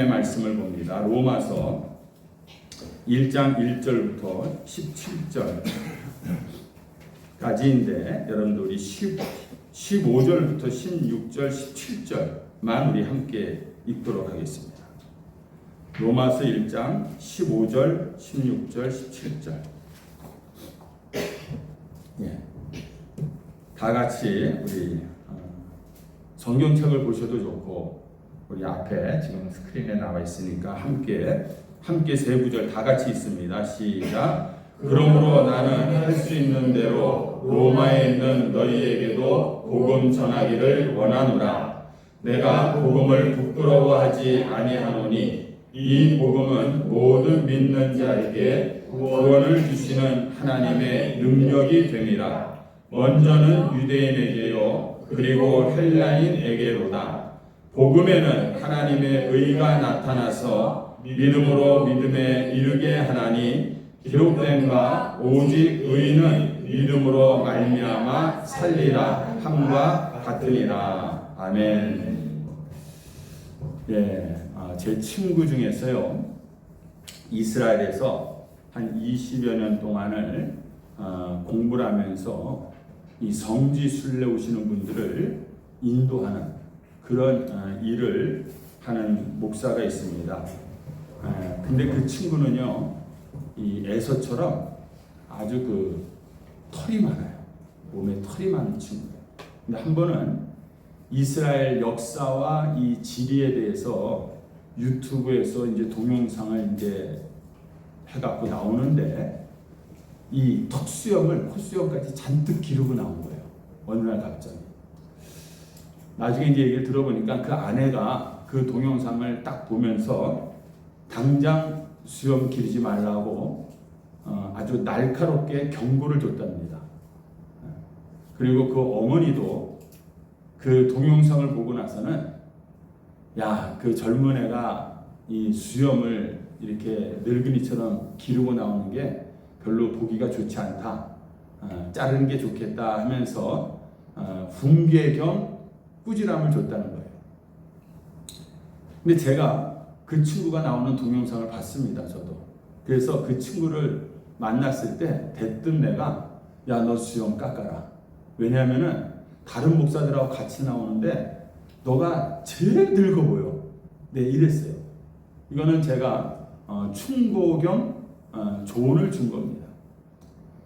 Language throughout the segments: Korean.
말씀을 봅니다. 로마서 1장 1절부터 17절까지인데 여러분들 우리 15절부터 16절, 17절만 우리 함께 읽도록 하겠습니다. 로마서 1장 15절, 16절, 17절. 다 같이 우리 성경책을 보셔도 좋고 우리 앞에 지금 스크린에 나와 있으니까 함께 세 구절 다 같이 있습니다. 시작. 그러므로 나는 할 수 있는 대로 로마에 있는 너희에게도 복음 전하기를 원하노라. 내가 복음을 부끄러워하지 아니하노니 이 복음은 모든 믿는 자에게 구원을 주시는 하나님의 능력이 됨이라. 먼저는 유대인에게요 그리고 헬라인에게로다. 복음에는 하나님의 의가 나타나서 믿음으로 믿음에 이르게 하나니 기록된 바 오직 의인은 믿음으로 말미암아 살리라 함과 같으니라. 아멘. 제 친구 중에서요 이스라엘에서 한 20여 년 동안을 공부를 하면서 이 성지 순례 오시는 분들을 인도하는 그런 일을 하는 목사가 있습니다. 근데 그 친구는요, 이 에서처럼 아주 그 털이 많아요. 몸에 털이 많은 친구예요. 근데 한 번은 이스라엘 역사와 이 지리에 대해서 유튜브에서 이제 동영상을 이제 해갖고 나오는데 이 턱수염을 콧수염까지 잔뜩 기르고 나온 거예요. 어느 날 갑자기. 나중에 이제 얘기를 들어보니까 그 아내가 그 동영상을 딱 보면서 당장 수염 기르지 말라고 아주 날카롭게 경고를 줬답니다. 그리고 그 어머니도 그 동영상을 보고 나서는 야, 그 젊은 애가 이 수염을 이렇게 늙은이처럼 기르고 나오는 게 별로 보기가 좋지 않다. 자르는 게 좋겠다 하면서 훈계 겸 꾸지람을 줬다는 거예요. 근데 제가 그 친구가 나오는 동영상을 봤습니다. 저도. 그래서 그 친구를 만났을 때 대뜸 내가 야, 너 수염 깎아라. 왜냐하면은 다른 목사들하고 같이 나오는데 너가 제일 늙어 보여. 네, 이랬어요. 이거는 제가 충고 겸 조언을 준 겁니다.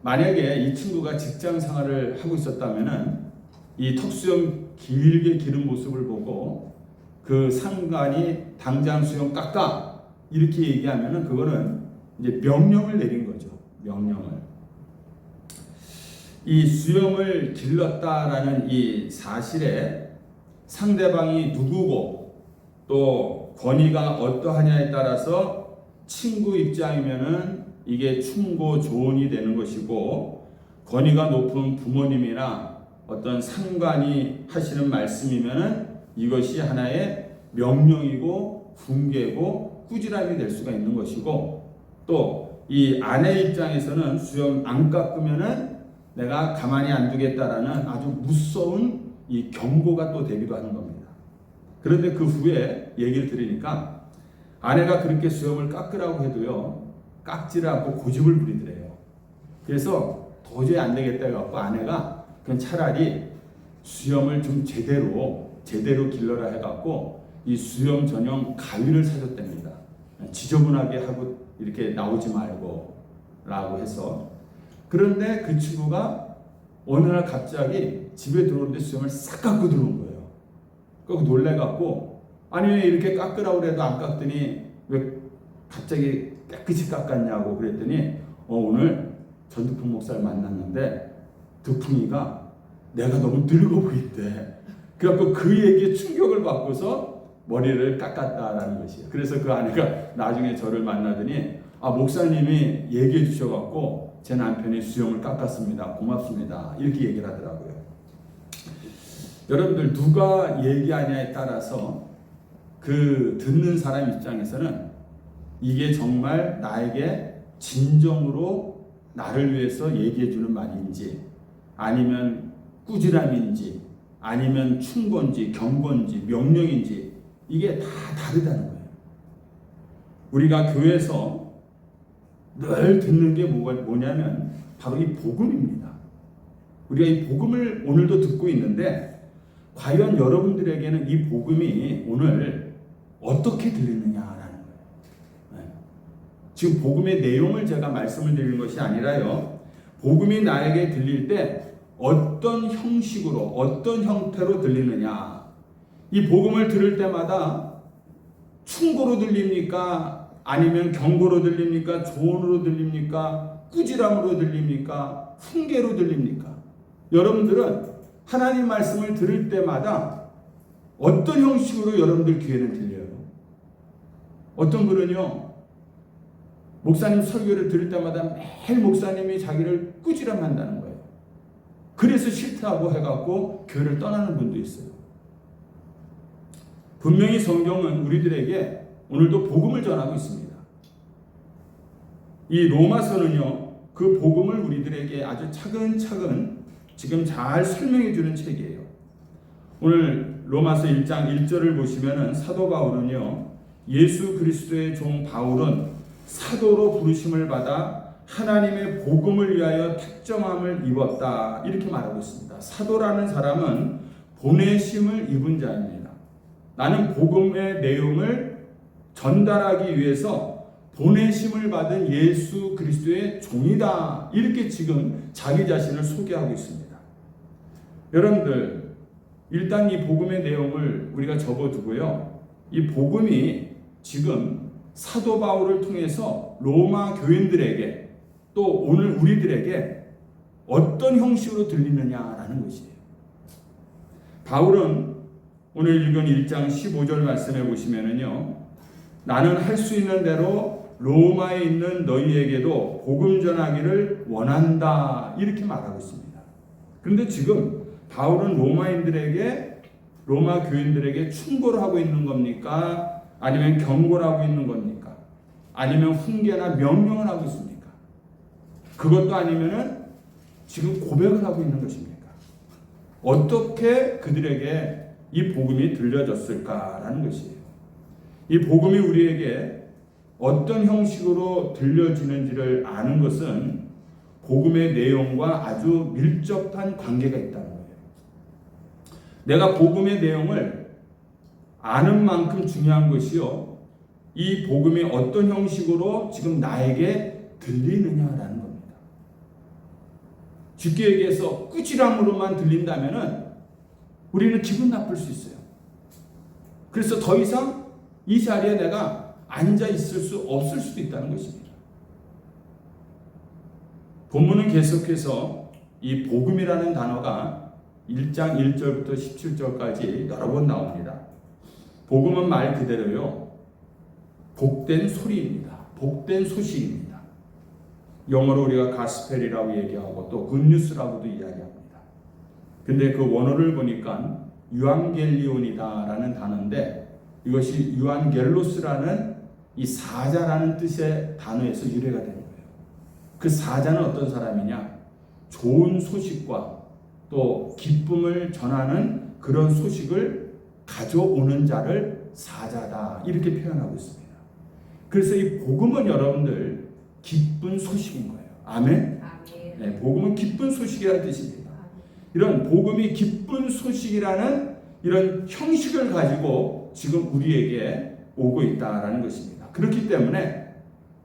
만약에 이 친구가 직장 생활을 하고 있었다면은 이 턱수염 길게 기른 모습을 보고 그 상관이 당장 수염 깎아 이렇게 얘기하면은 그거는 이제 명령을 내린 거죠. 명령을. 이 수염을 길렀다라는 이 사실에 상대방이 누구고 또 권위가 어떠하냐에 따라서 친구 입장이면은 이게 충고 조언이 되는 것이고 권위가 높은 부모님이나 어떤 상관이 하시는 말씀이면은 이것이 하나의 명령이고 훈계고 꾸지람이 될 수가 있는 것이고 또 이 아내 입장에서는 수염 안 깎으면은 내가 가만히 안 두겠다라는 아주 무서운 이 경고가 또 되기도 하는 겁니다. 그런데 그 후에 얘기를 들으니까 아내가 그렇게 수염을 깎으라고 해도요 깎지를 않고 고집을 부리더래요. 그래서 도저히 안 되겠다 해갖고 아내가 그냥 차라리 수염을 좀 제대로 길러라 해갖고 이 수염 전용 가위를 사줬답니다. 지저분하게 하고 이렇게 나오지 말고 라고 해서. 그런데 그 친구가 어느 날 갑자기 집에 들어오는데 수염을 싹 깎고 들어온 거예요. 그래서 놀래갖고 아니 왜 이렇게 깎으라고 그래도 안 깎더니 왜 갑자기 깨끗이 깎았냐고 그랬더니 오늘 전두풍 목사를 만났는데 두풍이가 내가 너무 늙어 보인대. 그래갖고 그 얘기에 충격을 받고서 머리를 깎았다라는 것이에요. 그래서 그 아내가 나중에 저를 만나더니 목사님이 얘기해 주셔갖고 제 남편이 수염을 깎았습니다. 고맙습니다. 이렇게 얘기를 하더라고요. 여러분들 누가 얘기하냐에 따라서 그 듣는 사람 입장에서는 이게 정말 나에게 진정으로 나를 위해서 얘기해 주는 말인지 아니면 꾸지람인지 아니면 충고인지 경고인지 명령인지 이게 다 다르다는 거예요. 우리가 교회에서 늘 듣는 게 뭐냐면 바로 이 복음입니다. 우리가 이 복음을 오늘도 듣고 있는데 과연 여러분들에게는 이 복음이 오늘 어떻게 들리느냐라는 거예요. 지금 복음의 내용을 제가 말씀을 드리는 것이 아니라요. 복음이 나에게 들릴 때 어떤 형식으로 어떤 형태로 들리느냐. 이 복음을 들을 때마다 충고로 들립니까? 아니면 경고로 들립니까? 조언으로 들립니까? 꾸지람으로 들립니까? 훈계로 들립니까? 여러분들은 하나님 말씀을 들을 때마다 어떤 형식으로 여러분들 귀에는 들려요? 어떤 분은요, 목사님 설교를 들을 때마다 매일 목사님이 자기를 꾸지람한다는 거예요. 그래서 싫다고 해갖고 교회를 떠나는 분도 있어요. 분명히 성경은 우리들에게 오늘도 복음을 전하고 있습니다. 이 로마서는요, 그 복음을 우리들에게 아주 차근차근 지금 잘 설명해 주는 책이에요. 오늘 로마서 1장 1절을 보시면은 사도 바울은요, 예수 그리스도의 종 바울은 사도로 부르심을 받아 하나님의 복음을 위하여 택정함을 입었다. 이렇게 말하고 있습니다. 사도라는 사람은 보내심을 입은 자입니다. 나는 복음의 내용을 전달하기 위해서 보내심을 받은 예수 그리스도의 종이다. 이렇게 지금 자기 자신을 소개하고 있습니다. 여러분들, 일단 이 복음의 내용을 우리가 접어두고요. 이 복음이 지금 사도 바울을 통해서 로마 교인들에게 또 오늘 우리들에게 어떤 형식으로 들리느냐라는 것이에요. 바울은 오늘 읽은 1장 15절 말씀해 보시면은요, 나는 할 수 있는 대로 로마에 있는 너희에게도 복음 전하기를 원한다. 이렇게 말하고 있습니다. 그런데 지금 바울은 로마 교인들에게 충고를 하고 있는 겁니까? 아니면 경고를 하고 있는 겁니까? 아니면 훈계나 명령을 하고 있습니까? 그것도 아니면은 지금 고백을 하고 있는 것입니까? 어떻게 그들에게 이 복음이 들려졌을까라는 것이에요. 이 복음이 우리에게 어떤 형식으로 들려지는지를 아는 것은 복음의 내용과 아주 밀접한 관계가 있다는 거예요. 내가 복음의 내용을 아는 만큼 중요한 것이요, 이 복음이 어떤 형식으로 지금 나에게 들리느냐라는 겁니다. 쉽게 얘기해서 꾸지람으로만 들린다면은 우리는 기분 나쁠 수 있어요. 그래서 더 이상 이 자리에 내가 앉아 있을 수 없을 수도 있다는 것입니다. 본문은 계속해서 이 복음이라는 단어가 1장 1절부터 17절까지 여러 번 나옵니다. 복음은 말 그대로요, 복된 소리입니다. 복된 소식입니다. 영어로 우리가 가스펠이라고 얘기하고 또 굿뉴스라고도 이야기합니다. 근데 그 원어를 보니까 유앙겔리온이다라는 단어인데 이것이 유앙겔로스라는 이 사자라는 뜻의 단어에서 유래가 되는 거예요. 그 사자는 어떤 사람이냐? 좋은 소식과 또 기쁨을 전하는 그런 소식을 가져오는 자를 사자다. 이렇게 표현하고 있습니다. 그래서 이 복음은 여러분들 기쁜 소식인 거예요. 아멘? 네, 복음은 기쁜 소식이라는 뜻입니다. 이런 복음이 기쁜 소식이라는 이런 형식을 가지고 지금 우리에게 오고 있다라는 것입니다. 그렇기 때문에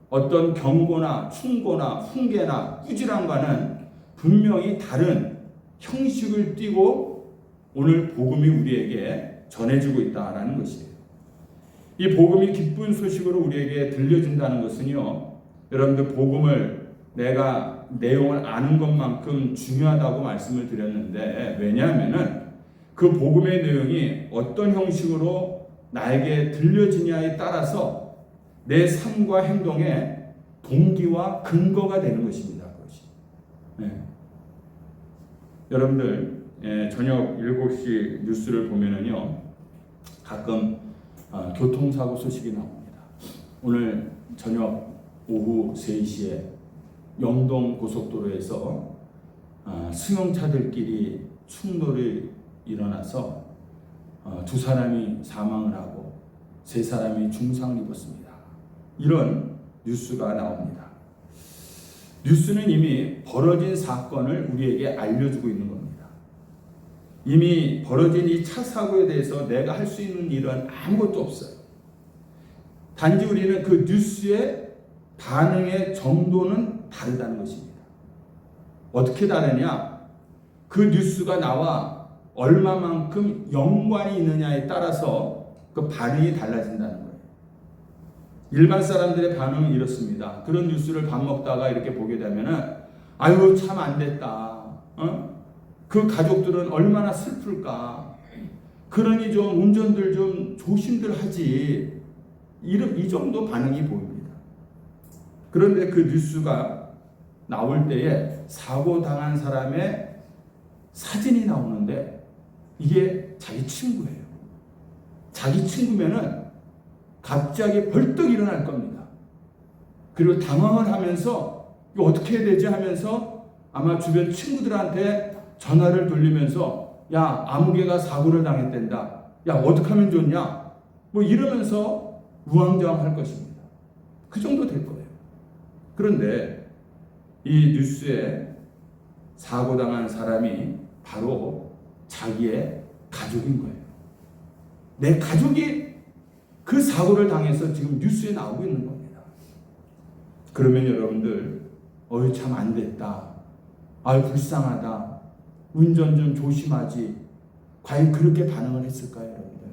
어떤 경고나 충고나 훈계나 꾸지람과는 분명히 다른 형식을 띠고 오늘 복음이 우리에게 전해지고 있다라는 것이에요. 이 복음이 기쁜 소식으로 우리에게 들려진다는 것은요, 여러분들 복음을 내가 내용을 아는 것만큼 중요하다고 말씀을 드렸는데, 왜냐하면은 그 복음의 내용이 어떤 형식으로 나에게 들려지냐에 따라서 내 삶과 행동의 동기와 근거가 되는 것입니다. 그것이. 네. 여러분들 저녁 7시 뉴스를 보면은요, 가끔 교통사고 소식이 나옵니다. 오늘 저녁 오후 3시에 영동 고속도로에서 승용차들끼리 충돌이 일어나서 2사람이 사망을 하고 3사람이 중상을 입었습니다. 이런 뉴스가 나옵니다. 뉴스는 이미 벌어진 사건을 우리에게 알려주고 있는 겁니다. 이미 벌어진 이 차 사고에 대해서 내가 할 수 있는 일은 아무것도 없어요. 단지 우리는 그 뉴스의 반응의 정도는 다르다는 것입니다. 어떻게 다르냐? 그 뉴스가 나와 얼마만큼 연관이 있느냐에 따라서 그 반응이 달라진다는 거예요. 일반 사람들의 반응은 이렇습니다. 그런 뉴스를 밥 먹다가 이렇게 보게 되면은 아유 참 안 됐다. 그 가족들은 얼마나 슬플까. 그러니 좀 운전들 좀 조심들 하지. 이 정도 반응이 보입니다. 그런데 그 뉴스가 나올 때에 사고 당한 사람의 사진이 나오는데 이게 자기 친구예요. 자기 친구면은 갑자기 벌떡 일어날 겁니다. 그리고 당황을 하면서 이거 어떻게 해야 되지 하면서 아마 주변 친구들한테 전화를 돌리면서 야 아무개가 사고를 당했댄다. 야 어떻게 하면 좋냐? 뭐 이러면서 우왕좌왕할 것입니다. 그 정도 될 거예요. 그런데 이 뉴스에 사고당한 사람이 바로 자기의 가족인 거예요. 내 가족이 그 사고를 당해서 지금 뉴스에 나오고 있는 겁니다. 그러면 여러분들 어이 참 안 됐다. 아유 불쌍하다. 운전 좀 조심하지. 과연 그렇게 반응을 했을까요, 여러분들?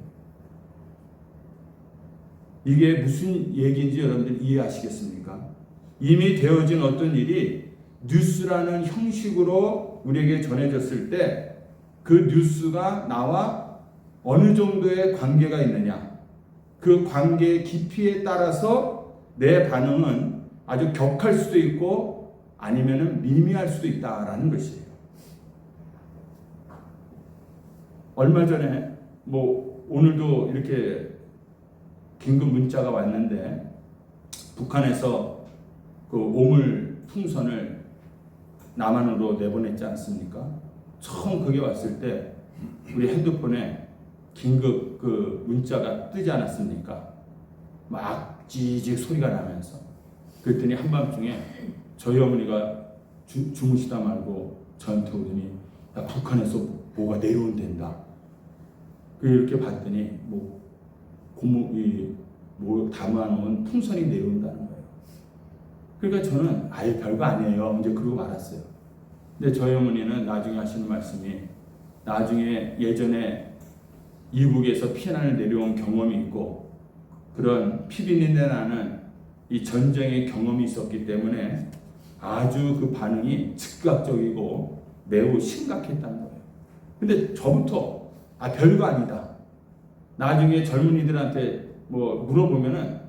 이게 무슨 얘기인지 여러분들 이해하시겠습니까? 이미 되어진 어떤 일이 뉴스라는 형식으로 우리에게 전해졌을 때 그 뉴스가 나와 어느 정도의 관계가 있느냐, 그 관계의 깊이에 따라서 내 반응은 아주 격할 수도 있고 아니면은 미미할 수도 있다라는 것이에요. 얼마 전에 뭐 오늘도 이렇게 긴급 문자가 왔는데 북한에서 그 오물 풍선을 남한으로 내보냈지 않습니까? 처음 그게 왔을 때 우리 핸드폰에 긴급 그 문자가 뜨지 않았습니까? 막 찌직 소리가 나면서 그랬더니 한밤중에 저희 어머니가 주무시다 말고 저한테 오더니 야, 북한에서 뭐가 내려온댄다. 이렇게 봤더니 뭐 담아놓은 풍선이 내려온다는 거예요. 그러니까 저는 아예 별거 아니에요. 이제 그러고 말았어요. 근데 저희 어머니는 나중에 하시는 말씀이 나중에 예전에 이북에서 피난을 내려온 경험이 있고 그런 피비린내 나는 이 전쟁의 경험이 있었기 때문에 아주 그 반응이 즉각적이고 매우 심각했다는 거예요. 근데 저부터 별거 아니다. 나중에 젊은이들한테 뭐 물어보면은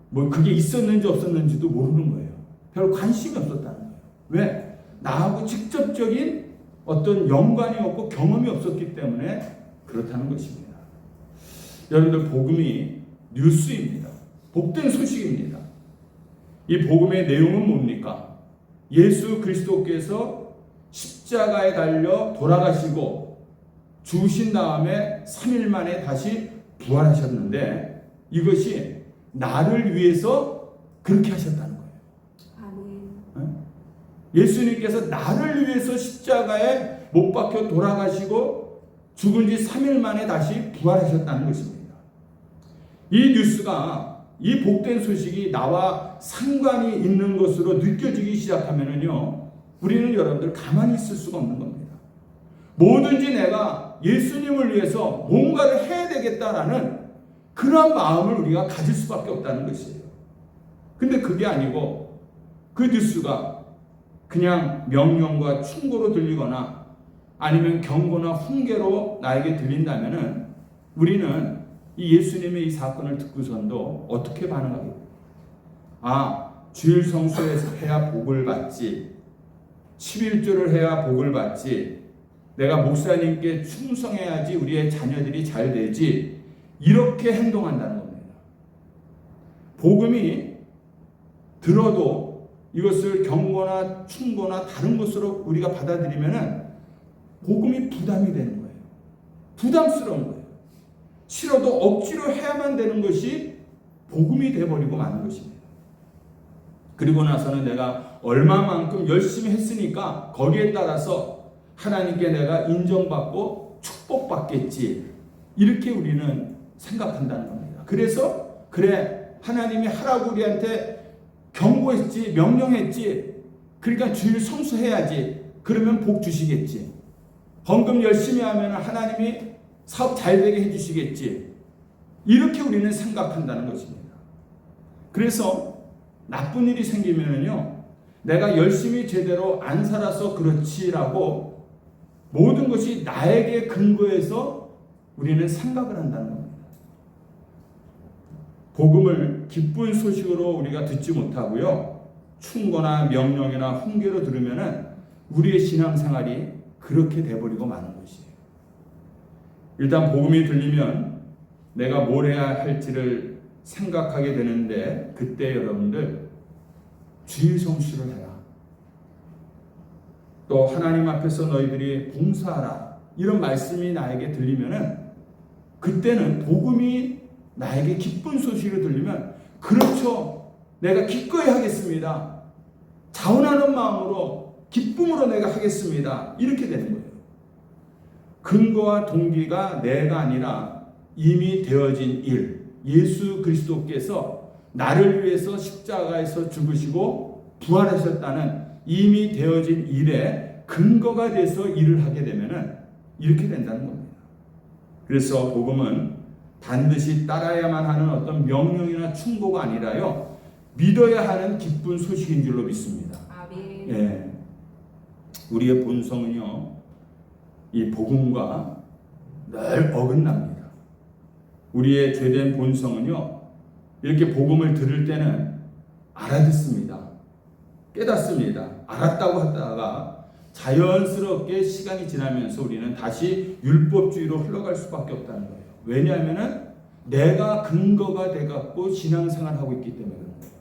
뭐 그게 있었는지 없었는지도 모르는 거예요. 별 관심이 없었다는 거예요. 왜? 나하고 직접적인 어떤 연관이 없고 경험이 없었기 때문에 그렇다는 것입니다. 여러분들 복음이 뉴스입니다. 복된 소식입니다. 이 복음의 내용은 뭡니까? 예수 그리스도께서 십자가에 달려 돌아가시고 죽으신 다음에 3일 만에 다시 부활하셨는데 이것이 나를 위해서 그렇게 하셨다는 거예요. 아멘. 예수님께서 나를 위해서 십자가에 못 박혀 돌아가시고 죽은 지 3일 만에 다시 부활하셨다는 것입니다. 이 뉴스가 이 복된 소식이 나와 상관이 있는 것으로 느껴지기 시작하면은요, 우리는 여러분들 가만히 있을 수가 없는 겁니다. 뭐든지 내가 예수님을 위해서 뭔가를 해야 되겠다라는 그런 마음을 우리가 가질 수밖에 없다는 것이에요. 근데 그게 아니고 그 뉴스가 그냥 명령과 충고로 들리거나 아니면 경고나 훈계로 나에게 들린다면은 우리는 이 예수님의 이 사건을 듣고선도 어떻게 반응하겠어요? 주일 성수에서 해야 복을 받지, 11조를 해야 복을 받지, 내가 목사님께 충성해야지 우리의 자녀들이 잘 되지, 이렇게 행동한다는 겁니다. 복음이 들어도 이것을 경고나 충고나 다른 것으로 우리가 받아들이면은 복음이 부담이 되는 거예요. 부담스러운 거예요. 싫어도 억지로 해야만 되는 것이 복음이 되어버리고 마는 것입니다. 그리고 나서는 내가 얼마만큼 열심히 했으니까 거기에 따라서 하나님께 내가 인정받고 축복받겠지. 이렇게 우리는 생각한다는 겁니다. 그래서 그래, 하나님이 하라고 우리한테 경고했지, 명령했지. 그러니까 주일 성수해야지. 그러면 복 주시겠지. 헌금 열심히 하면 하나님이 사업 잘 되게 해주시겠지. 이렇게 우리는 생각한다는 것입니다. 그래서 나쁜 일이 생기면요, 내가 열심히 제대로 안 살아서 그렇지라고 모든 것이 나에게 근거해서 우리는 생각을 한다는 겁니다. 복음을 기쁜 소식으로 우리가 듣지 못하고요, 충고나 명령이나 훈계로 들으면은 우리의 신앙생활이 그렇게 돼버리고 마는 것이에요. 일단 복음이 들리면 내가 뭘 해야 할지를 생각하게 되는데, 그때 여러분들 주일 성수를 해라. 또 하나님 앞에서 너희들이 봉사하라. 이런 말씀이 나에게 들리면은 그때는 복음이 나에게 기쁜 소식을 들리면 그렇죠. 내가 기꺼이 하겠습니다. 자원하는 마음으로 기쁨으로 내가 하겠습니다. 이렇게 되는 거예요. 근거와 동기가 내가 아니라 이미 되어진 일, 예수 그리스도께서 나를 위해서 십자가에서 죽으시고 부활하셨다는 이미 되어진 일에 근거가 돼서 일을 하게 되면은 이렇게 된다는 겁니다. 그래서 복음은 반드시 따라야만 하는 어떤 명령이나 충고가 아니라요, 믿어야 하는 기쁜 소식인 줄로 믿습니다. 아멘. 예, 우리의 본성은요, 이 복음과 늘 어긋납니다. 우리의 죄된 본성은요, 이렇게 복음을 들을 때는 알아듣습니다. 깨닫습니다. 알았다고 하다가 자연스럽게 시간이 지나면서 우리는 다시 율법주의로 흘러갈 수밖에 없다는 거예요. 왜냐하면 내가 근거가 돼갖고 신앙생활을 하고 있기 때문에 그런 거예요.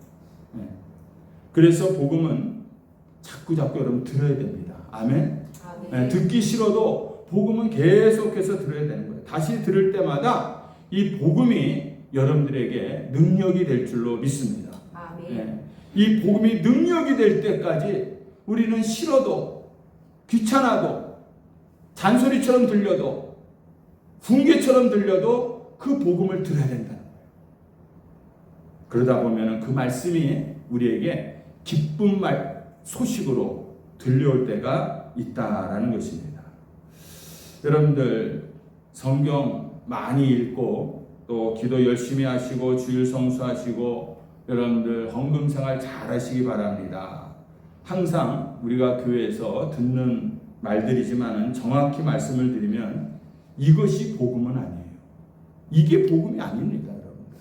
네. 그래서 복음은 자꾸 여러분 들어야 됩니다. 아멘? 네, 듣기 싫어도 복음은 계속해서 들어야 되는 거예요. 다시 들을 때마다 이 복음이 여러분들에게 능력이 될 줄로 믿습니다. 아멘. 네. 이 복음이 능력이 될 때까지 우리는 싫어도, 귀찮아도, 잔소리처럼 들려도, 훈계처럼 들려도 그 복음을 들어야 된다는 거예요. 그러다 보면 그 말씀이 우리에게 기쁜 소식으로 들려올 때가 있다라는 것입니다. 여러분들 성경 많이 읽고 또 기도 열심히 하시고 주일 성수하시고 여러분들 헌금 생활 잘 하시기 바랍니다. 항상 우리가 교회에서 듣는 말들이지만은 정확히 말씀을 드리면 이것이 복음은 아니에요. 이게 복음이 아닙니다, 여러분들.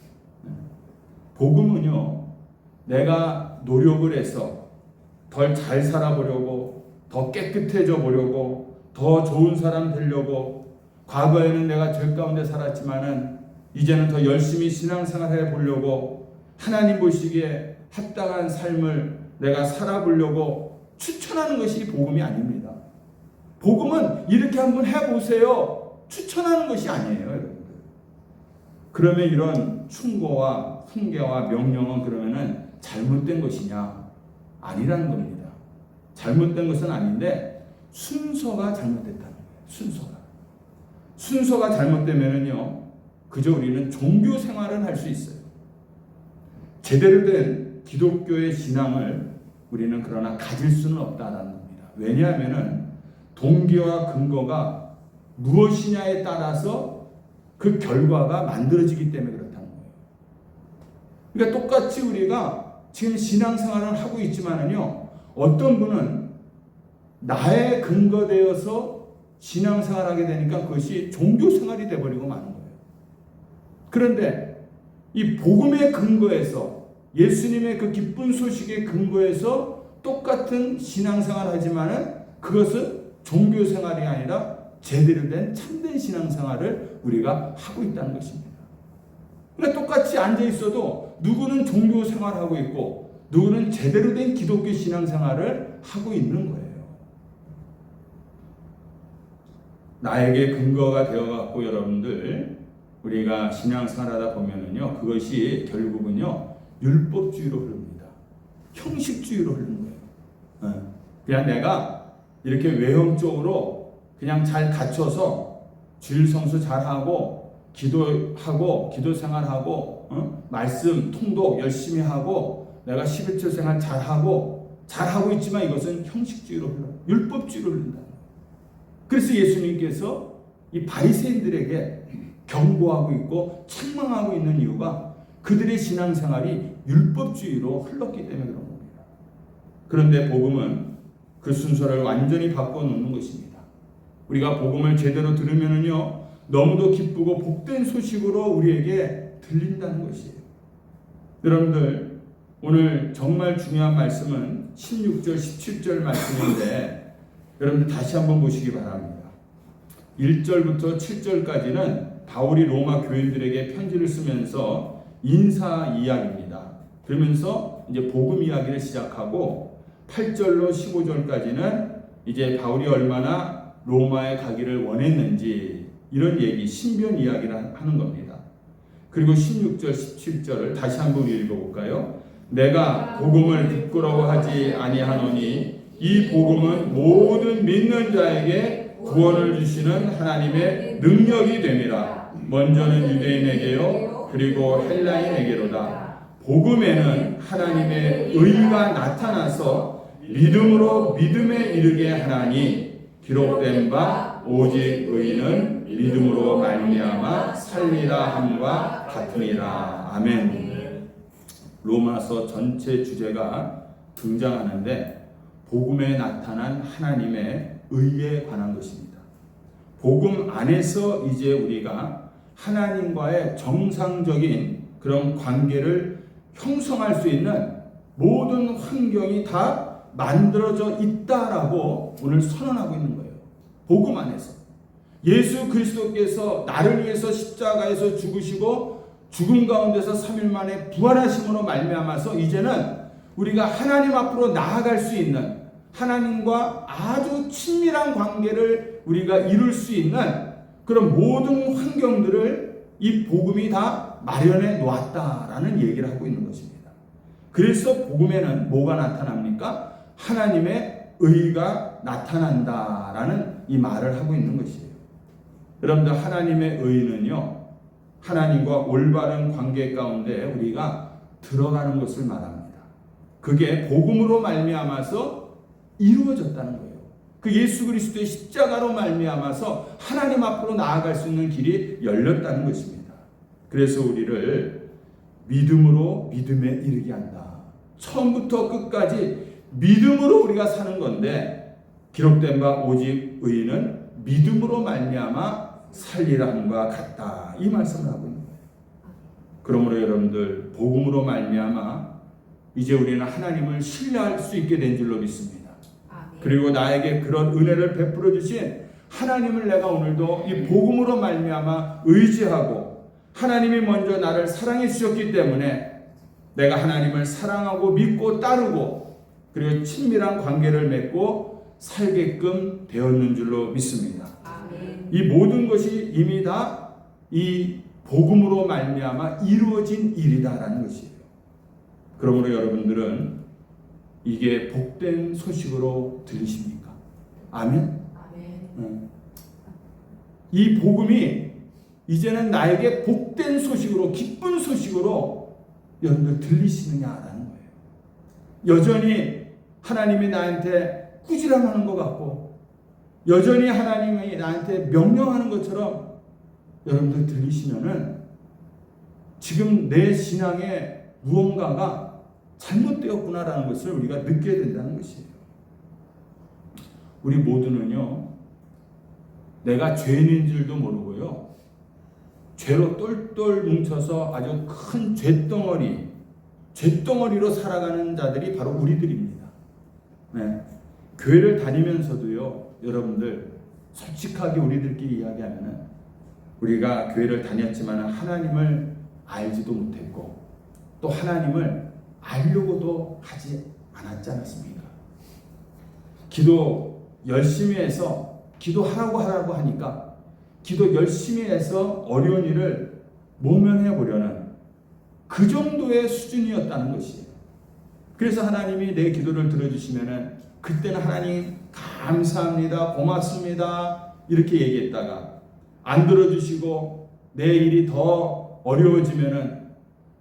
복음은요, 내가 노력을 해서 덜 잘 살아보려고, 더 깨끗해져 보려고, 더 좋은 사람 되려고, 과거에는 내가 죄 가운데 살았지만은 이제는 더 열심히 신앙생활 해보려고, 하나님 보시기에 합당한 삶을 내가 살아보려고 추천하는 것이 복음이 아닙니다. 복음은 이렇게 한번 해보세요, 추천하는 것이 아니에요, 여러분들. 그러면 이런 충고와 훈계와 명령은 그러면은 잘못된 것이냐? 아니라는 겁니다. 잘못된 것은 아닌데 순서가 잘못됐다는 거예요. 순서가 잘못되면은요, 그저 우리는 종교 생활은 할 수 있어요. 제대로 된 기독교의 신앙을 우리는 그러나 가질 수는 없다라는 겁니다. 왜냐하면은 동기와 근거가 무엇이냐에 따라서 그 결과가 만들어지기 때문에 그렇다는 거예요. 그러니까 똑같이 우리가 지금 신앙생활을 하고 있지만은요, 어떤 분은 나의 근거되어서 신앙생활하게 되니까 그것이 종교생활이 되어버리고 마는 거예요. 그런데 이 복음의 근거에서, 예수님의 그 기쁜 소식의 근거에서 똑같은 신앙생활을 하지만은 그것은 종교생활이 아니라 제대로 된 참된 신앙생활을 우리가 하고 있다는 것입니다. 그러니까 똑같이 앉아 있어도 누구는 종교생활을 하고 있고 누구는 제대로 된 기독교 신앙생활을 하고 있는 거예요. 나에게 근거가 되어갖고 여러분들 우리가 신앙생활하다 보면은요, 그것이 결국은요 율법주의로 흐릅니다. 형식주의로 흐르는 거예요. 그냥 내가 이렇게 외형적으로 그냥 잘 갖춰서 주일 성수 잘하고 기도하고 기도 생활하고 말씀 통독 열심히 하고 내가 11조 생활 잘하고 있지만 이것은 형식주의로 흘러요. 율법주의로 흐른다. 그래서 예수님께서 이 바리새인들에게 경고하고 있고 책망하고 있는 이유가 그들의 신앙생활이 율법주의로 흘렀기 때문에 그런 겁니다. 그런데 복음은 그 순서를 완전히 바꿔놓는 것입니다. 우리가 복음을 제대로 들으면은요, 너무도 기쁘고 복된 소식으로 우리에게 들린다는 것이에요. 여러분들, 오늘 정말 중요한 말씀은 16절, 17절 말씀인데 여러분들 다시 한번 보시기 바랍니다. 1절부터 7절까지는 바울이 로마 교인들에게 편지를 쓰면서 인사 이야기입니다. 그러면서 이제 복음 이야기를 시작하고 8절로 15절까지는 이제 바울이 얼마나 로마에 가기를 원했는지 이런 얘기, 신변 이야기를 하는 겁니다. 그리고 16절, 17절을 다시 한번 읽어볼까요? 내가 복음을 부끄러워하지 아니하노니 이 복음은 모든 믿는 자에게 구원을 주시는 하나님의 능력이 됨이라. 먼저는 유대인에게요 그리고 헬라인에게로다. 복음에는 하나님의 의가 나타나서 믿음으로 믿음에 이르게 하나니 기록된 바 오직 의인은 믿음으로 말미암아 살리라 함과 같으니라. 아멘. 로마서 전체 주제가 등장하는데 복음에 나타난 하나님의 의에 관한 것입니다. 복음 안에서 이제 우리가 하나님과의 정상적인 그런 관계를 형성할 수 있는 모든 환경이 다 만들어져 있다라고 오늘 선언하고 있는 거예요. 복음 안에서 예수 그리스도께서 나를 위해서 십자가에서 죽으시고 죽음 가운데서 3일 만에 부활하심으로 말미암아서 이제는 우리가 하나님 앞으로 나아갈 수 있는, 하나님과 아주 친밀한 관계를 우리가 이룰 수 있는 그런 모든 환경들을 이 복음이 다 마련해 놓았다라는 얘기를 하고 있는 것입니다. 그래서 복음에는 뭐가 나타납니까? 하나님의 의가 나타난다라는 이 말을 하고 있는 것이에요. 여러분들, 하나님의 의는요, 하나님과 올바른 관계 가운데 우리가 들어가는 것을 말합니다. 그게 복음으로 말미암아서 이루어졌다는 거예요. 그 예수 그리스도의 십자가로 말미암아서 하나님 앞으로 나아갈 수 있는 길이 열렸다는 것입니다. 그래서 우리를 믿음으로 믿음에 이르게 한다. 처음부터 끝까지 믿음으로 우리가 사는 건데 기록된 바 오직 의인은 믿음으로 말미암아 살리람과 같다. 이 말씀을 하고 있는 거예요. 그러므로 여러분들, 복음으로 말미암아 이제 우리는 하나님을 신뢰할 수 있게 된 줄로 믿습니다. 그리고 나에게 그런 은혜를 베풀어 주신 하나님을 내가 오늘도 이 복음으로 말미암아 의지하고, 하나님이 먼저 나를 사랑해 주셨기 때문에 내가 하나님을 사랑하고 믿고 따르고 그리고 친밀한 관계를 맺고 살게끔 되었는 줄로 믿습니다. 이 모든 것이 이미 다 이 복음으로 말미암아 이루어진 일이다라는 것이에요. 그러므로 여러분들은 이게 복된 소식으로 들리십니까? 아멘? 아멘. 이 복음이 이제는 나에게 복된 소식으로, 기쁜 소식으로 여러분들 들리시느냐라는 거예요. 여전히 하나님이 나한테 꾸지람하는 것 같고, 여전히 하나님이 나한테 명령하는 것처럼 여러분들 들리시면은 지금 내 신앙에 무언가가 잘못되었구나라는 것을 우리가 느껴야 된다는 것이에요. 우리 모두는요, 내가 죄인인 줄도 모르고요, 죄로 똘똘 뭉쳐서 아주 큰 죄덩어리로 살아가는 자들이 바로 우리들입니다. 네. 교회를 다니면서도요, 여러분들 솔직하게 우리들끼리 이야기하면은 우리가 교회를 다녔지만 하나님을 알지도 못했고 또 하나님을 알려고도 하지 않았지 않았습니까? 기도 열심히 해서 기도하라고 하니까 기도 열심히 해서 어려운 일을 모면해 보려는 그 정도의 수준이었다는 것이에요. 그래서 하나님이 내 기도를 들어주시면은 그때는 하나님 감사합니다, 고맙습니다 이렇게 얘기했다가 안 들어주시고 내 일이 더 어려워지면은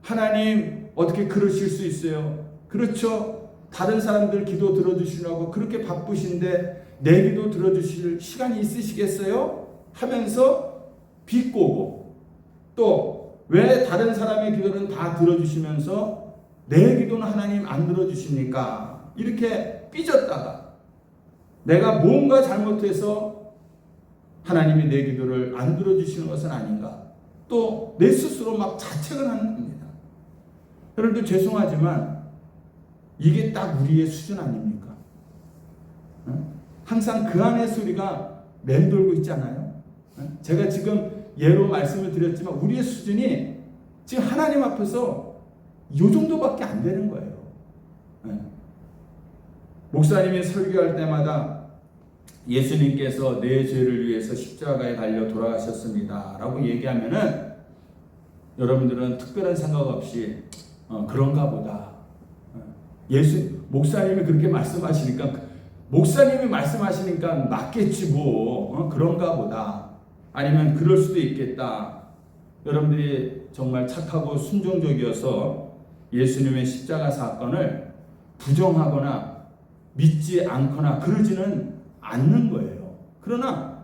하나님 어떻게 그러실 수 있어요? 그렇죠. 다른 사람들 기도 들어주시려고 그렇게 바쁘신데 내 기도 들어주실 시간이 있으시겠어요? 하면서 비꼬고 또 왜 다른 사람의 기도는 다 들어주시면서 내 기도는 하나님 안 들어주십니까? 이렇게 삐졌다가 내가 뭔가 잘못해서 하나님이 내 기도를 안 들어주시는 것은 아닌가? 또 내 스스로 막 자책을 하는 겁니다. 여러분들 죄송하지만 이게 딱 우리의 수준 아닙니까? 항상 그 안의 소리가 맴돌고 있잖아요. 제가 지금 예로 말씀을 드렸지만 우리의 수준이 지금 하나님 앞에서 이 정도밖에 안 되는 거예요. 목사님이 설교할 때마다 예수님께서 내 죄를 위해서 십자가에 달려 돌아가셨습니다 라고 얘기하면은 여러분들은 특별한 생각 없이 그런가 보다. 목사님이 그렇게 말씀하시니까 맞겠지 뭐 그런가 보다. 아니면 그럴 수도 있겠다. 여러분들이 정말 착하고 순종적이어서 예수님의 십자가 사건을 부정하거나 믿지 않거나 그러지는 않는 거예요. 그러나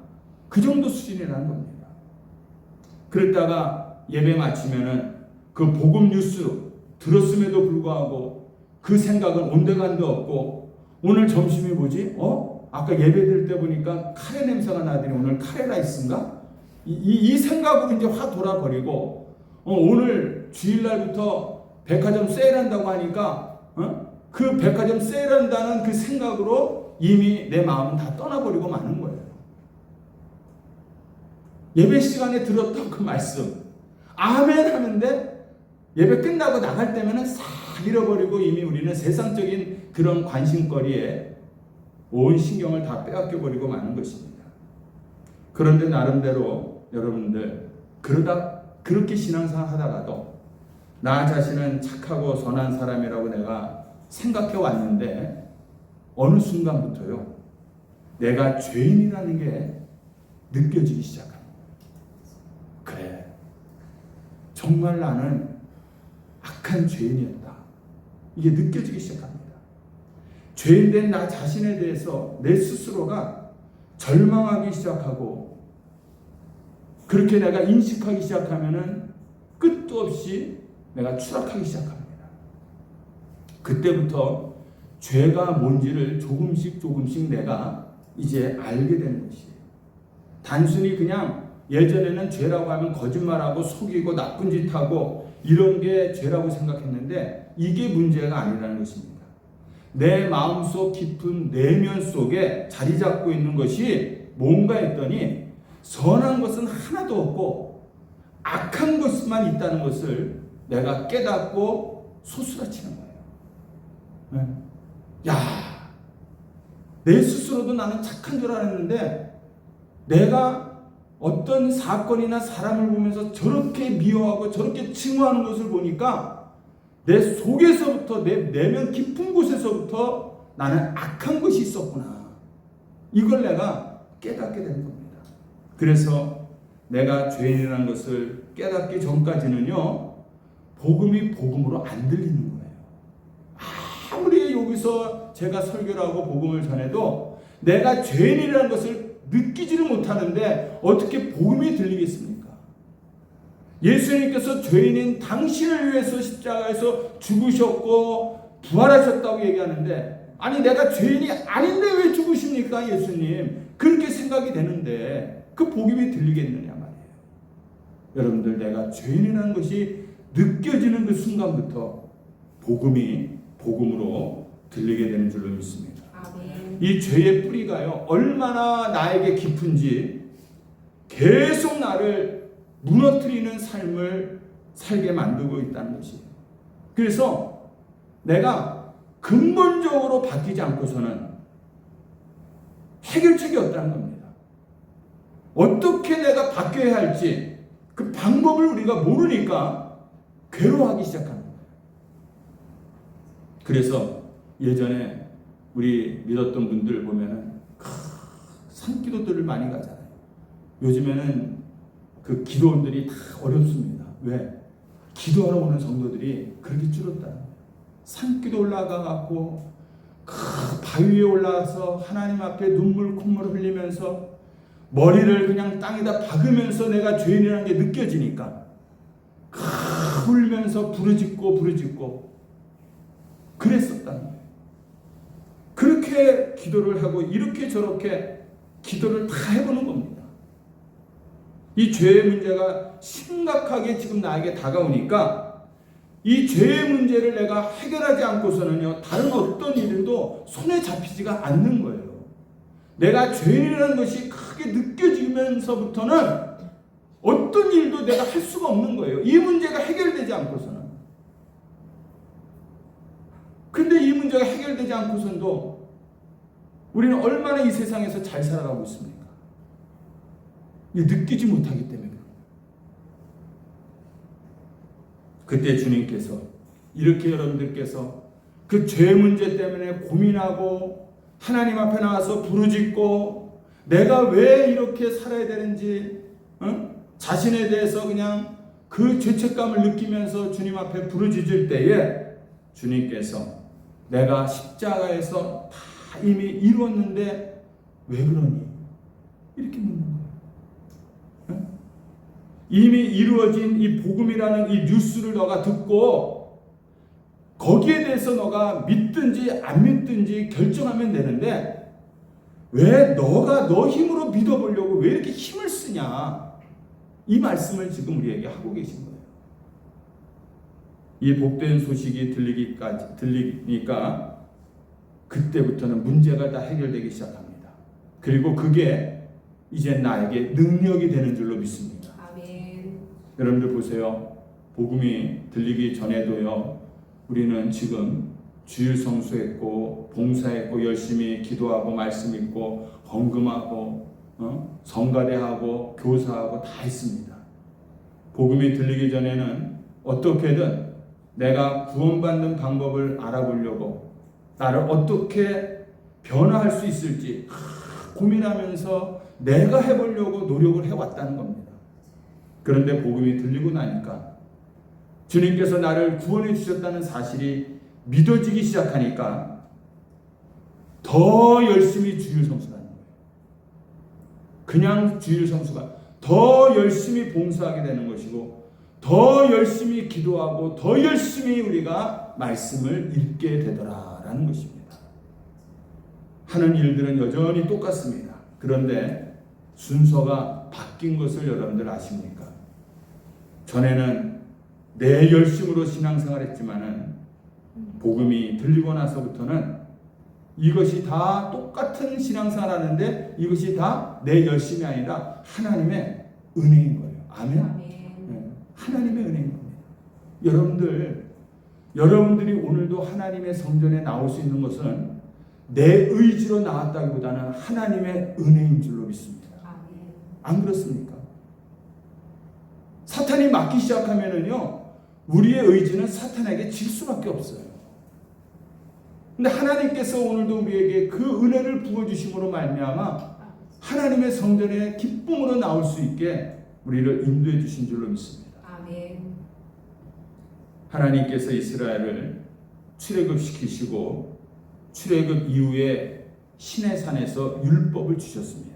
그 정도 수준이라는 겁니다. 그랬다가 예배 마치면은 그 복음 뉴스 들었음에도 불구하고 그 생각은 온데간데 없고 오늘 점심이 뭐지? 아까 예배 드릴 때 보니까 카레 냄새가 나더니 오늘 카레 라이스인가? 이 생각으로 이제 확 돌아버리고 오늘 주일날부터 백화점 세일한다고 하니까 그 백화점 세일한다는 그 생각으로 이미 내 마음은 다 떠나버리고 마는 거예요. 예배 시간에 들었던 그 말씀 아멘 하는데 예배 끝나고 나갈 때면은 싹 잃어버리고 이미 우리는 세상적인 그런 관심거리에 온 신경을 다 빼앗겨 버리고 마는 것입니다. 그런데 나름대로 여러분들 그렇게 신앙생활 하다가도 나 자신은 착하고 선한 사람이라고 내가 생각해 왔는데 어느 순간부터요 내가 죄인이라는 게 느껴지기 시작합니다. 그래 정말 나는 악한 죄인이었다. 이게 느껴지기 시작합니다. 죄인된 나 자신에 대해서 내 스스로가 절망하기 시작하고 그렇게 내가 인식하기 시작하면은 끝도 없이 내가 추락하기 시작합니다. 그때부터 죄가 뭔지를 조금씩 내가 이제 알게 되는 것이에요. 단순히 그냥 예전에는 죄라고 하면 거짓말하고 속이고 나쁜 짓하고 이런 게 죄라고 생각했는데 이게 문제가 아니라는 것입니다. 내 마음속 깊은 내면 속에 자리 잡고 있는 것이 뭔가 했더니 선한 것은 하나도 없고 악한 것만 있다는 것을 내가 깨닫고 소스라치는 거예요. 야, 내 스스로도 나는 착한 줄 알았는데 내가 어떤 사건이나 사람을 보면서 저렇게 미워하고 저렇게 증오하는 것을 보니까 내 속에서부터 내 내면 깊은 곳에서부터 나는 악한 것이 있었구나. 이걸 내가 깨닫게 되는 겁니다. 그래서 내가 죄인이라는 것을 깨닫기 전까지는요 복음이 복음으로 안 들리는 거예요. 아무리 여기서 제가 설교를 하고 복음을 전해도 내가 죄인이라는 것을 느끼지를 못하는데 어떻게 복음이 들리겠습니까? 예수님께서 죄인인 당신을 위해서 십자가에서 죽으셨고 부활하셨다고 얘기하는데 아니 내가 죄인이 아닌데 왜 죽으십니까 예수님? 그렇게 생각이 되는데 그 복음이 들리겠느냐 말이에요. 여러분들 내가 죄인이라는 것이 느껴지는 그 순간부터 복음이 복음으로 들리게 되는 줄로 믿습니다. 아멘. 이 죄의 뿌리가요 얼마나 나에게 깊은지 계속 나를 무너뜨리는 삶을 살게 만들고 있다는 것이에요. 그래서 내가 근본적으로 바뀌지 않고서는 해결책이 없다는 겁니다. 어떻게 내가 바뀌어야 할지 그 방법을 우리가 모르니까 괴로워하기 시작하는 거예요. 그래서 예전에 우리 믿었던 분들 보면은 산기도들을 많이 가잖아요. 요즘에는 그 기도원들이 다 어렵습니다. 왜? 기도하러 오는 성도들이 그렇게 줄었다. 산기도 올라가갖고 그 바위 위에 올라가서 하나님 앞에 눈물 콧물 흘리면서 머리를 그냥 땅에다 박으면서 내가 죄인이라는 게 느껴지니까 울면서 부르짖고 그랬었다는 거예요. 그렇게 기도를 하고 이렇게 저렇게 기도를 다 해보는 겁니다. 이 죄의 문제가 심각하게 지금 나에게 다가오니까 이 죄의 문제를 내가 해결하지 않고서는요, 다른 어떤 일도 손에 잡히지가 않는 거예요. 내가 죄인이라는 것이 크게 느껴지면서부터는 어떤 일도 내가 할 수가 없는 거예요. 이 문제가 해결되지 않고서는. 근데 이 문제가 해결되지 않고서도 우리는 얼마나 이 세상에서 잘 살아가고 있습니까? 느끼지 못하기 때문에. 그때 주님께서 이렇게 여러분들께서 그 죄 문제 때문에 고민하고 하나님 앞에 나와서 부르짖고 내가 왜 이렇게 살아야 되는지 자신에 대해서 그냥 그 죄책감을 느끼면서 주님 앞에 부르짖을 때에 주님께서 내가 십자가에서 다 이미 이루었는데 왜 그러니? 이렇게 묻는 거예요. 이미 이루어진 이 복음이라는 이 뉴스를 너가 듣고 거기에 대해서 너가 믿든지 안 믿든지 결정하면 되는데 왜 너가 너 힘으로 믿어보려고 왜 이렇게 힘을 쓰냐? 이 말씀을 지금 우리에게 하고 계신 거예요. 이 복된 소식이 들리니까 그때부터는 문제가 다 해결되기 시작합니다. 그리고 그게 이제 나에게 능력이 되는 줄로 믿습니다. 아멘. 여러분들 보세요. 복음이 들리기 전에도요, 우리는 지금 주일 성수했고 봉사했고 열심히 기도하고 말씀 읽고 헌금하고 성가대하고 교사하고 다 했습니다. 복음이 들리기 전에는 어떻게든 내가 구원받는 방법을 알아보려고 나를 어떻게 변화할 수 있을지 고민하면서 내가 해보려고 노력을 해왔다는 겁니다. 그런데 복음이 들리고 나니까 주님께서 나를 구원해 주셨다는 사실이 믿어지기 시작하니까 더 열심히 주일 성수하는 거예요. 그냥 주일 성수가 더 열심히 봉사하게 되는 것이고 더 열심히 기도하고 더 열심히 우리가 말씀을 읽게 되더라라는 것입니다. 하는 일들은 여전히 똑같습니다. 그런데 순서가 바뀐 것을 여러분들 아십니까? 전에는 내 열심으로 신앙생활 했지만은 복음이 들리고 나서부터는 이것이 다 똑같은 신앙생활 하는데 이것이 다 내 열심이 아니라 하나님의 은혜인 거예요. 아멘? 네, 하나님의 은혜인 겁니다. 여러분들이 오늘도 하나님의 성전에 나올 수 있는 것은 내 의지로 나왔다기보다는 하나님의 은혜인 줄로 믿습니다. 안 그렇습니까? 사탄이 막기 시작하면은요, 우리의 의지는 사탄에게 질 수밖에 없어요. 근데 하나님께서 오늘도 우리에게 그 은혜를 부어주심으로 말미암아 하나님의 성전에 기쁨으로 나올 수 있게 우리를 인도해 주신 줄로 믿습니다. 아멘. 하나님께서 이스라엘을 출애굽시키시고 출애굽 이후에 시내산에서 율법을 주셨습니다.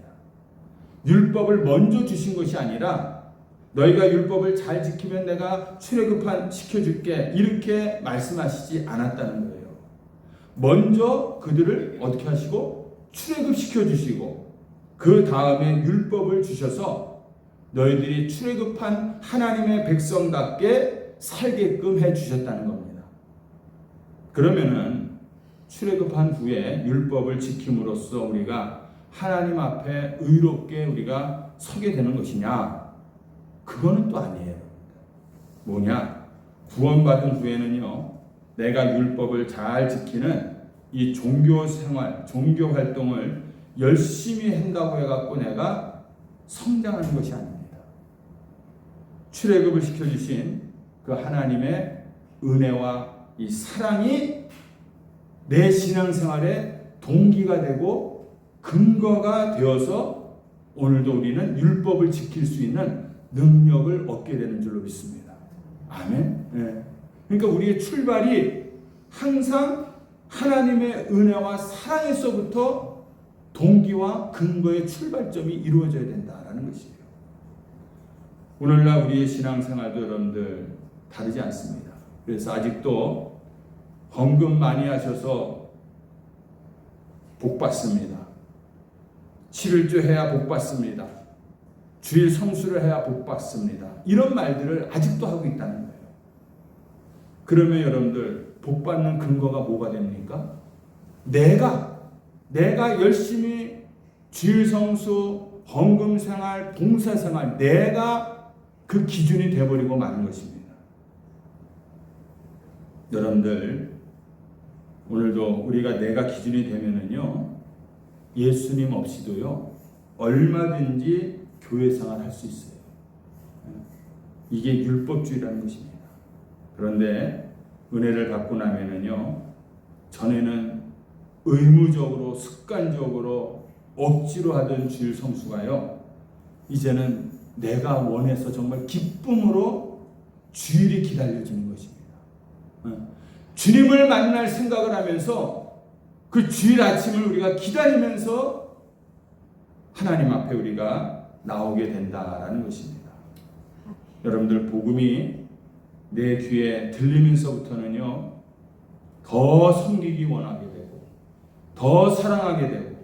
율법을 먼저 주신 것이 아니라 너희가 율법을 잘 지키면 내가 출애굽 시켜줄게 이렇게 말씀하시지 않았다는 거예요. 먼저 그들을 어떻게 하시고 출애굽 시켜주시고 그 다음에 율법을 주셔서 너희들이 출애굽한 하나님의 백성답게 살게끔 해주셨다는 겁니다. 그러면은 출애굽한 후에 율법을 지킴으로써 우리가 하나님 앞에 의롭게 우리가 서게 되는 것이냐? 그거는 또 아니에요. 뭐냐? 구원받은 후에는요, 내가 율법을 잘 지키는 이 종교 생활, 종교 활동을 열심히 한다고 해갖고 내가 성장하는 것이 아닙니다. 출애굽을 시켜주신 그 하나님의 은혜와 이 사랑이 내 신앙생활의 동기가 되고 근거가 되어서 오늘도 우리는 율법을 지킬 수 있는 능력을 얻게 되는 줄로 믿습니다. 아멘. 네. 그러니까 우리의 출발이 항상 하나님의 은혜와 사랑에서부터 동기와 근거의 출발점이 이루어져야 된다라는 것이에요. 오늘날 우리의 신앙생활도 여러분들 다르지 않습니다. 그래서 아직도 헌금 많이 하셔서 복 받습니다. 11조 해야 복 받습니다. 주일 성수를 해야 복 받습니다. 이런 말들을 아직도 하고 있다는 거예요. 그러면 여러분들 복 받는 근거가 뭐가 됩니까? 내가 열심히 주일 성수, 헌금 생활, 봉사 생활, 내가 그 기준이 되어버리고 마는 것입니다. 여러분들 오늘도 우리가 내가 기준이 되면은요, 예수님 없이도요 얼마든지 교회 생활 할 수 있어요. 이게 율법주의라는 것입니다. 그런데 은혜를 받고 나면은요, 전에는 의무적으로 습관적으로 억지로 하던 주일 성수가요, 이제는 내가 원해서 정말 기쁨으로 주일이 기다려지는 것입니다. 주님을 만날 생각을 하면서 그 주일 아침을 우리가 기다리면서 하나님 앞에 우리가 나오게 된다라는 것입니다. 여러분들 복음이 내 귀에 들리면서부터는요, 더 섬기기 원하게 되고, 더 사랑하게 되고,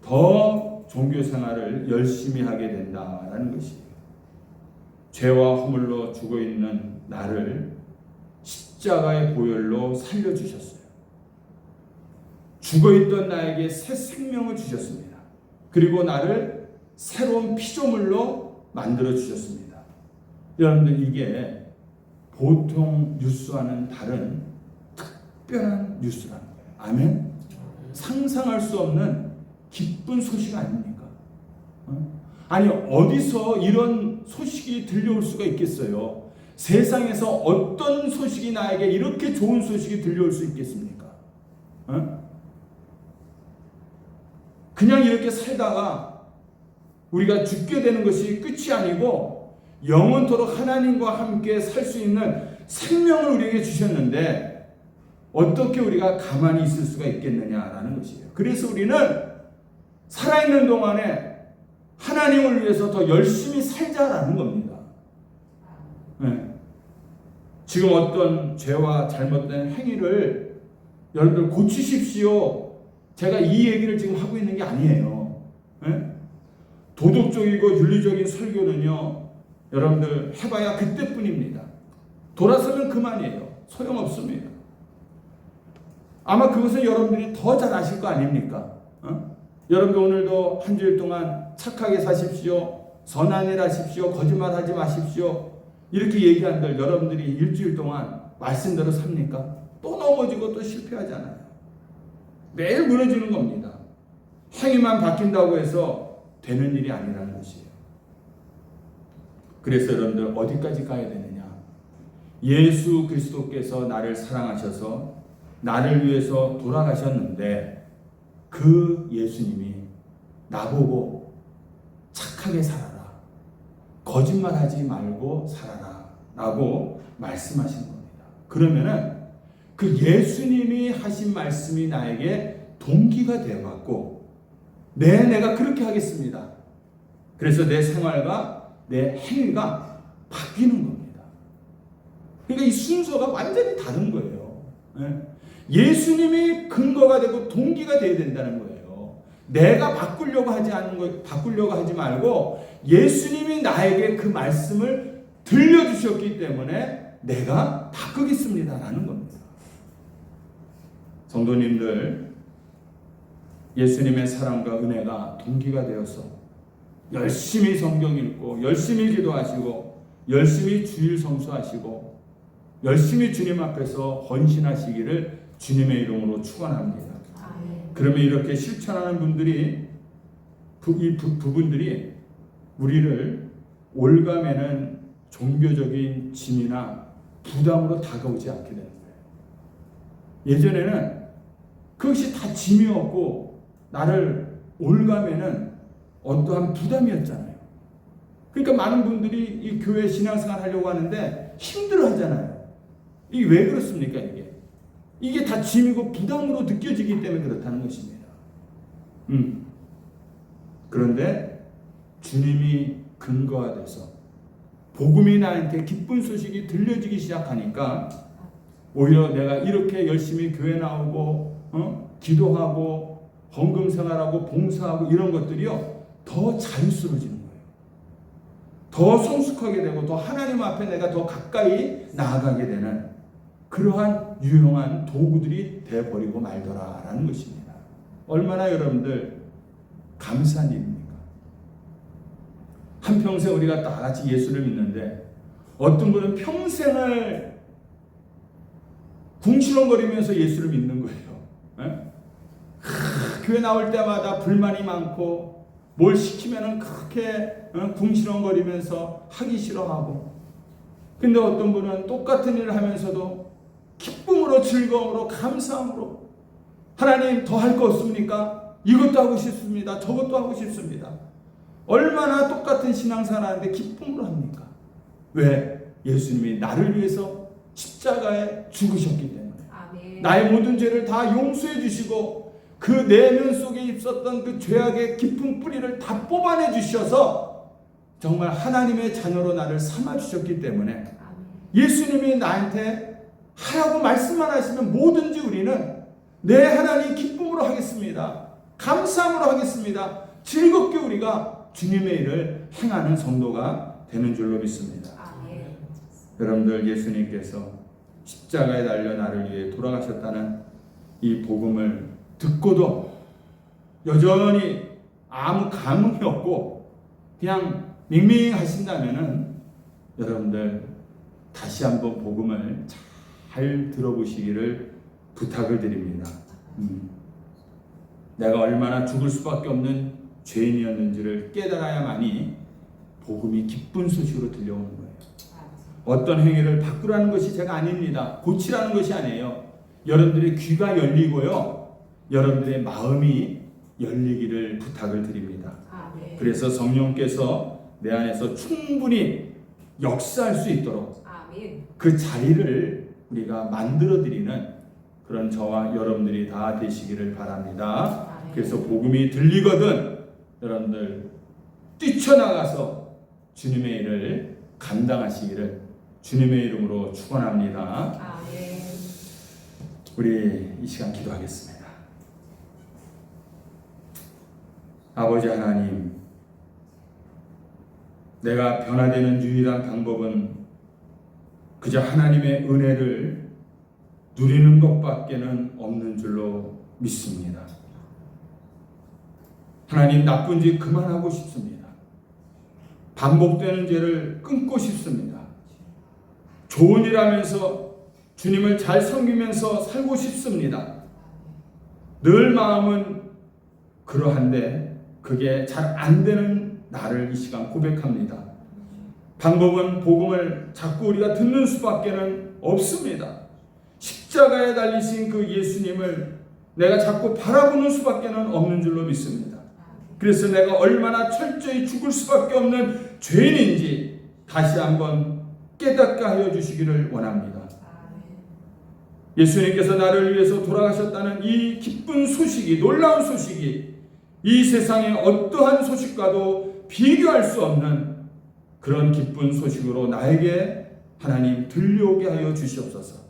더 종교 생활을 열심히 하게 된다라는 것이에요. 죄와 허물로 죽어 있는 나를 십자가의 보혈로 살려주셨어요. 죽어 있던 나에게 새 생명을 주셨습니다. 그리고 나를 새로운 피조물로 만들어 주셨습니다. 여러분들 이게 보통 뉴스와는 다른 특별한 뉴스라는 거예요. 아멘? 상상할 수 없는 기쁜 소식 아닙니까? 아니 어디서 이런 소식이 들려올 수가 있겠어요? 세상에서 어떤 소식이 나에게 이렇게 좋은 소식이 들려올 수 있겠습니까? 그냥 이렇게 살다가 우리가 죽게 되는 것이 끝이 아니고 영원토록 하나님과 함께 살 수 있는 생명을 우리에게 주셨는데 어떻게 우리가 가만히 있을 수가 있겠느냐라는 것이에요. 그래서 우리는 살아있는 동안에 하나님을 위해서 더 열심히 살자라는 겁니다. 네. 지금 어떤 죄와 잘못된 행위를 여러분들 고치십시오. 제가 이 얘기를 지금 하고 있는 게 아니에요. 네? 도덕적이고 윤리적인 설교는요, 여러분들 해봐야 그때뿐입니다. 돌아서면 그만이에요. 소용없습니다. 아마 그것은 여러분들이 더 잘 아실 거 아닙니까? 여러분들 오늘도 한 주일 동안 착하게 사십시오. 선한 일 하십시오. 거짓말하지 마십시오. 이렇게 얘기한들 여러분들이 일주일 동안 말씀대로 삽니까? 또 넘어지고 또 실패하잖아요. 매일 무너지는 겁니다. 행위만 바뀐다고 해서 되는 일이 아니라는 것이에요. 그래서 여러분들 어디까지 가야 되느냐? 예수 그리스도께서 나를 사랑하셔서 나를 위해서 돌아가셨는데 그 예수님이 나보고 착하게 살아라, 거짓말하지 말고 살아라 라고 말씀하신 겁니다. 그러면은 그 예수님이 하신 말씀이 나에게 동기가 되어갖고 내가 그렇게 하겠습니다. 그래서 내 생활과 내 행위가 바뀌는 겁니다. 그러니까 이 순서가 완전히 다른 거예요. 예수님이 근거가 되고 동기가 되어야 된다는 거예요. 내가 바꾸려고 하지 말고 예수님이 나에게 그 말씀을 들려주셨기 때문에 내가 바꾸겠습니다라는 겁니다. 성도님들, 예수님의 사랑과 은혜가 동기가 되어서 열심히 성경 읽고 열심히 기도하시고 열심히 주일 성수하시고 열심히 주님 앞에서 헌신하시기를 주님의 이름으로 축원합니다. 그러면 이렇게 실천하는 분들이 부분들이 우리를 올가매는 종교적인 짐이나 부담으로 다가오지 않게 되는 거예요. 예전에는 그것이 다 짐이었고 나를 올가매는 어떠한 부담이었잖아요. 그러니까 많은 분들이 이 교회 신앙생활 하려고 하는데 힘들어 하잖아요. 이게 왜 그렇습니까? 이게 다 짐이고 부담으로 느껴지기 때문에 그렇다는 것입니다. 그런데 주님이 근거가 돼서 복음이 나한테 기쁜 소식이 들려지기 시작하니까 오히려 내가 이렇게 열심히 교회 나오고 기도하고 헌금 생활하고 봉사하고 이런 것들이요 더 자유스러워지는 거예요. 더 성숙하게 되고 더 하나님 앞에 내가 더 가까이 나아가게 되는 그러한 유용한 도구들이 되어버리고 말더라라는 것입니다. 얼마나 여러분들 감사한 일입니까? 한평생 우리가 다 같이 예수를 믿는데 어떤 분은 평생을 궁시렁거리면서 예수를 믿는 거예요. 교회 나올 때마다 불만이 많고 뭘 시키면은 그렇게 궁시렁거리면서 하기 싫어하고, 근데 어떤 분은 똑같은 일을 하면서도 기쁨으로 즐거움으로 감사함으로 하나님 더 할 거 없습니까? 이것도 하고 싶습니다. 저것도 하고 싶습니다. 얼마나 똑같은 신앙생활 하는데 기쁨으로 합니까? 왜? 예수님이 나를 위해서 십자가에 죽으셨기 때문에. 아멘. 나의 모든 죄를 다 용서해 주시고 그 내면 속에 있었던 그 죄악의 깊은 뿌리를 다 뽑아내 주셔서 정말 하나님의 자녀로 나를 삼아 주셨기 때문에 아멘. 예수님이 나한테 하라고 말씀만 하시면 뭐든지 우리는 내 하나님 기쁨으로 하겠습니다. 감사함으로 하겠습니다. 즐겁게 우리가 주님의 일을 행하는 성도가 되는 줄로 믿습니다. 아멘. 여러분들 예수님께서 십자가에 달려 나를 위해 돌아가셨다는 이 복음을 듣고도 여전히 아무 감흥이 없고 그냥 밍밍하신다면은 여러분들 다시 한번 복음을 잘 들어보시기를 부탁을 드립니다. 내가 얼마나 죽을 수밖에 없는 죄인이었는지를 깨달아야만이 복음이 기쁜 소식으로 들려오는 거예요. 어떤 행위를 바꾸라는 것이 제가 아닙니다. 고치라는 것이 아니에요. 여러분들의 귀가 열리고요, 여러분들의 마음이 열리기를 부탁을 드립니다. 아멘. 그래서 성령께서 내 안에서 충분히 역사할 수 있도록 아멘. 그 자리를 우리가 만들어드리는 그런 저와 여러분들이 다 되시기를 바랍니다. 아멘. 그래서 복음이 들리거든 여러분들 뛰쳐나가서 주님의 일을 감당하시기를 주님의 이름으로 축원합니다. 아멘. 우리 이 시간 기도하겠습니다. 아버지 하나님, 내가 변화되는 유일한 방법은 그저 하나님의 은혜를 누리는 것밖에는 없는 줄로 믿습니다. 하나님, 나쁜 짓 그만하고 싶습니다. 반복되는 죄를 끊고 싶습니다. 좋은 일 하면서 주님을 잘 섬기면서 살고 싶습니다. 늘 마음은 그러한데 그게 잘 안 되는 나를 이 시간 고백합니다. 방법은 복음을 자꾸 우리가 듣는 수밖에는 없습니다. 십자가에 달리신 그 예수님을 내가 자꾸 바라보는 수밖에는 없는 줄로 믿습니다. 그래서 내가 얼마나 철저히 죽을 수밖에 없는 죄인인지 다시 한번 깨닫게 하여 주시기를 원합니다. 예수님께서 나를 위해서 돌아가셨다는 이 기쁜 소식이, 놀라운 소식이 이 세상의 어떠한 소식과도 비교할 수 없는 그런 기쁜 소식으로 나에게 하나님 들려오게 하여 주시옵소서.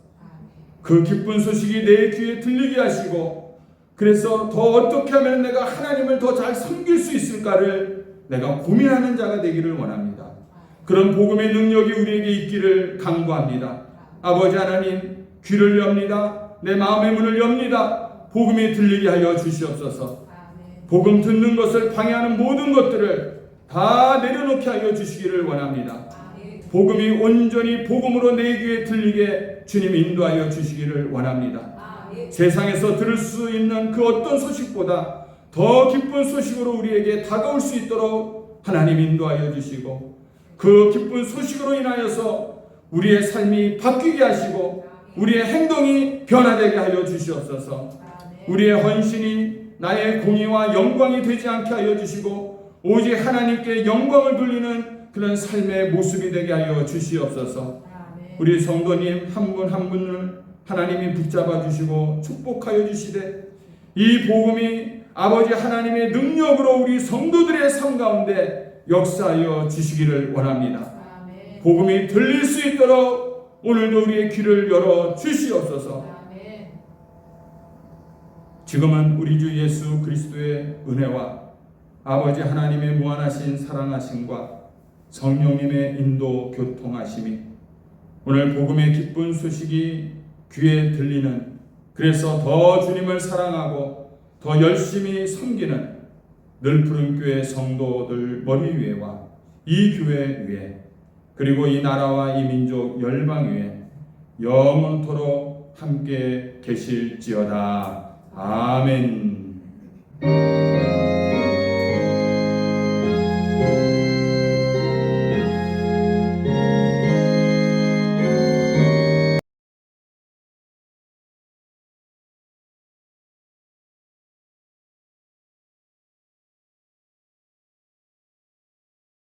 그 기쁜 소식이 내 귀에 들리게 하시고, 그래서 더 어떻게 하면 내가 하나님을 더 잘 섬길 수 있을까를 내가 고민하는 자가 되기를 원합니다. 그런 복음의 능력이 우리에게 있기를 간구합니다. 아버지 하나님, 귀를 엽니다. 내 마음의 문을 엽니다. 복음이 들리게 하여 주시옵소서. 복음 듣는 것을 방해하는 모든 것들을 다 내려놓게 하여 주시기를 원합니다. 복음이 온전히 복음으로 내 귀에 들리게 주님 인도하여 주시기를 원합니다. 세상에서 들을 수 있는 그 어떤 소식보다 더 기쁜 소식으로 우리에게 다가올 수 있도록 하나님 인도하여 주시고, 그 기쁜 소식으로 인하여서 우리의 삶이 바뀌게 하시고 우리의 행동이 변화되게 하여 주시옵소서. 우리의 헌신이 나의 공의와 영광이 되지 않게 하여 주시고 오직 하나님께 영광을 돌리는 그런 삶의 모습이 되게 하여 주시옵소서. 우리 성도님 한 분 한 분을 하나님이 붙잡아 주시고 축복하여 주시되 이 복음이 아버지 하나님의 능력으로 우리 성도들의 삶 가운데 역사하여 주시기를 원합니다. 복음이 들릴 수 있도록 오늘도 우리의 귀를 열어 주시옵소서. 지금은 우리 주 예수 그리스도의 은혜와 아버지 하나님의 무한하신 사랑하심과 성령님의 인도 교통하심이 오늘 복음의 기쁜 소식이 귀에 들리는, 그래서 더 주님을 사랑하고 더 열심히 섬기는 늘푸른 교회 성도들 머리 위에와 이 교회 위에 그리고 이 나라와 이 민족 열방 위에 영원토록 함께 계실지어다. 아멘.